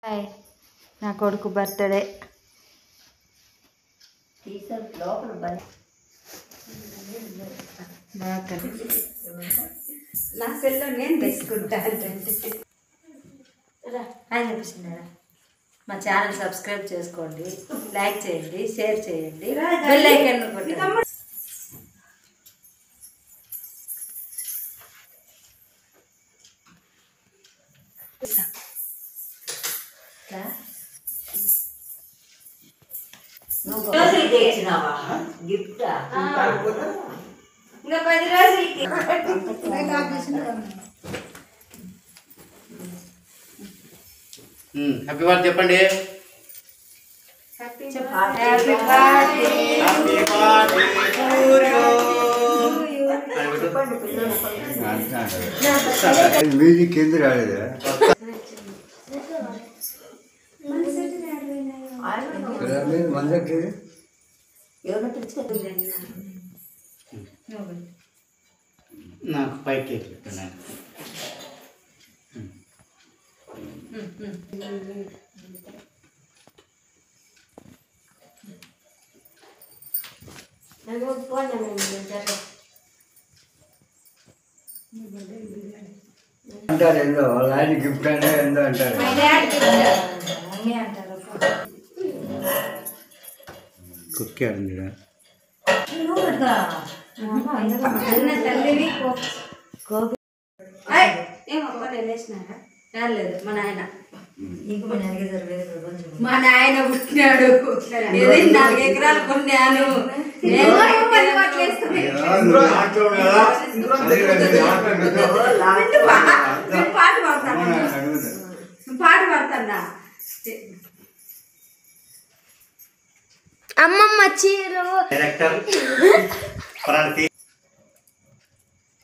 Hi నా కొడుకు birthday నా సెల్లో నేను తీసుకుంటాను. హాయ్ చెప్పిస్తున్నారా. మా ఛానల్ సబ్స్క్రైబ్ చేసుకోండి, లైక్ చేయండి, షేర్ చేయండి, బెల్ ఐకాన్ కొట్టండి. గిఫ్ట్ ఇంకా 10 రోజులకి హ్యాపీ బర్త్డే చెప్పండి. మ్యూజిక్ ఎందుకు రాలేదు? నాకు పైకి కేక్ పెట్టాను. అంటారు ఎందో వాళ్ళ ఆయన గిఫ్ట్ అంటే ఎందో అంటారు. కుక్కే ఉంది తల్లివి ఏమప్ప వెళ్ళేసినారా? లేదు మా నాయన మా నాయన పుట్టినాడు. 4 ఎకరాలు కొన్నాను. పాట పాడతాడా అమ్మమ్మ చీరు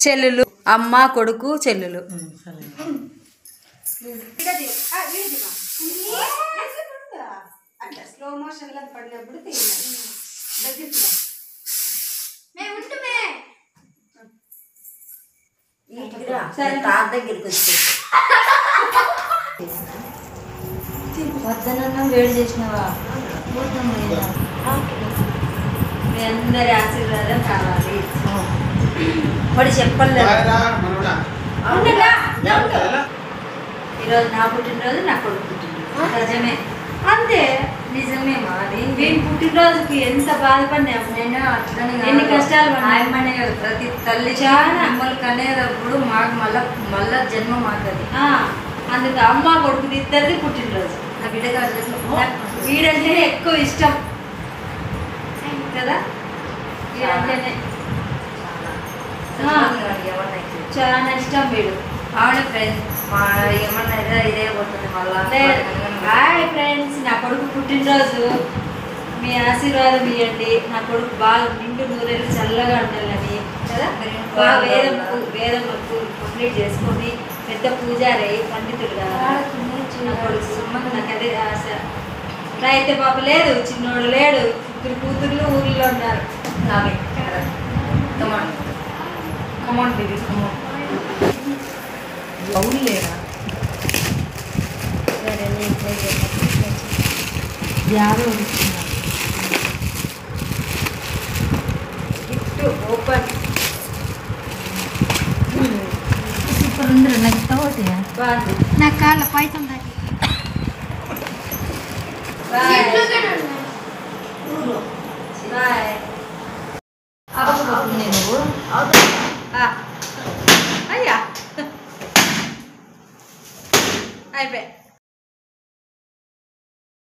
చెల్లులు, అమ్మ కొడుకు చెల్లులు. అంటే స్లో మోషన్ లో పడినప్పుడు వద్దనన్నా వేడి చేసినావా? మీ అందరి ఆశీర్వాదం కావాలి. వాడు చెప్పలేదు. ఈరోజు నా పుట్టినరోజు, నా కొడుకు పుట్టినరోజు. నిజమే, అంతే, నిజమే. మాది మేము పుట్టినరోజుకి ఎంత బాధపడినాము. నేను అట్లనే ఎన్ని కష్టాలు పడినాయమనే ప్రతి తల్లి చాలా అమ్మలు కనేటప్పుడు మాకు మళ్ళా జన్మ మాకది. అందుకు అమ్మ కొడుకుది ఇద్దరిది పుట్టినరోజు. నా బిడ్డ వీడంటేనే ఎక్కువ ఇష్టం కదా. వీడంటేనే చాలా ఇష్టం వీడు. అవును ఫ్రెండ్స్, ఏమన్నా ఇదే పోతుంది మళ్ళా. హాయ్ ఫ్రెండ్స్, నా కొడుకు పుట్టినరోజు, మీ ఆశీర్వాదం ఇవ్వండి. నా కొడుకు బాగా నిండు నూరేళ్ళు చల్లగా ఉండాలని కదా. బాగా వేదం కంప్లీట్ చేసుకొని పెద్ద పూజారి పండితుడు కదా నా కొడుకు. సుమ్మకు నాకు అదే ఆశ. అయితే బాబు లేదు, చిన్నోడు లేడు, 2 కూతుర్లు ఊర్లో ఉన్నారు. నావే కమాన్ కమాన్ బేబీ కమాన్. అవును లేరా యారో గిఫ్ట్ ఓపెన్ సూపర్ ఉంది. నాకు తోటి బాగుంది. నా కాళ్ళ పైతం నువ్వు అయ్యా అయిపోయి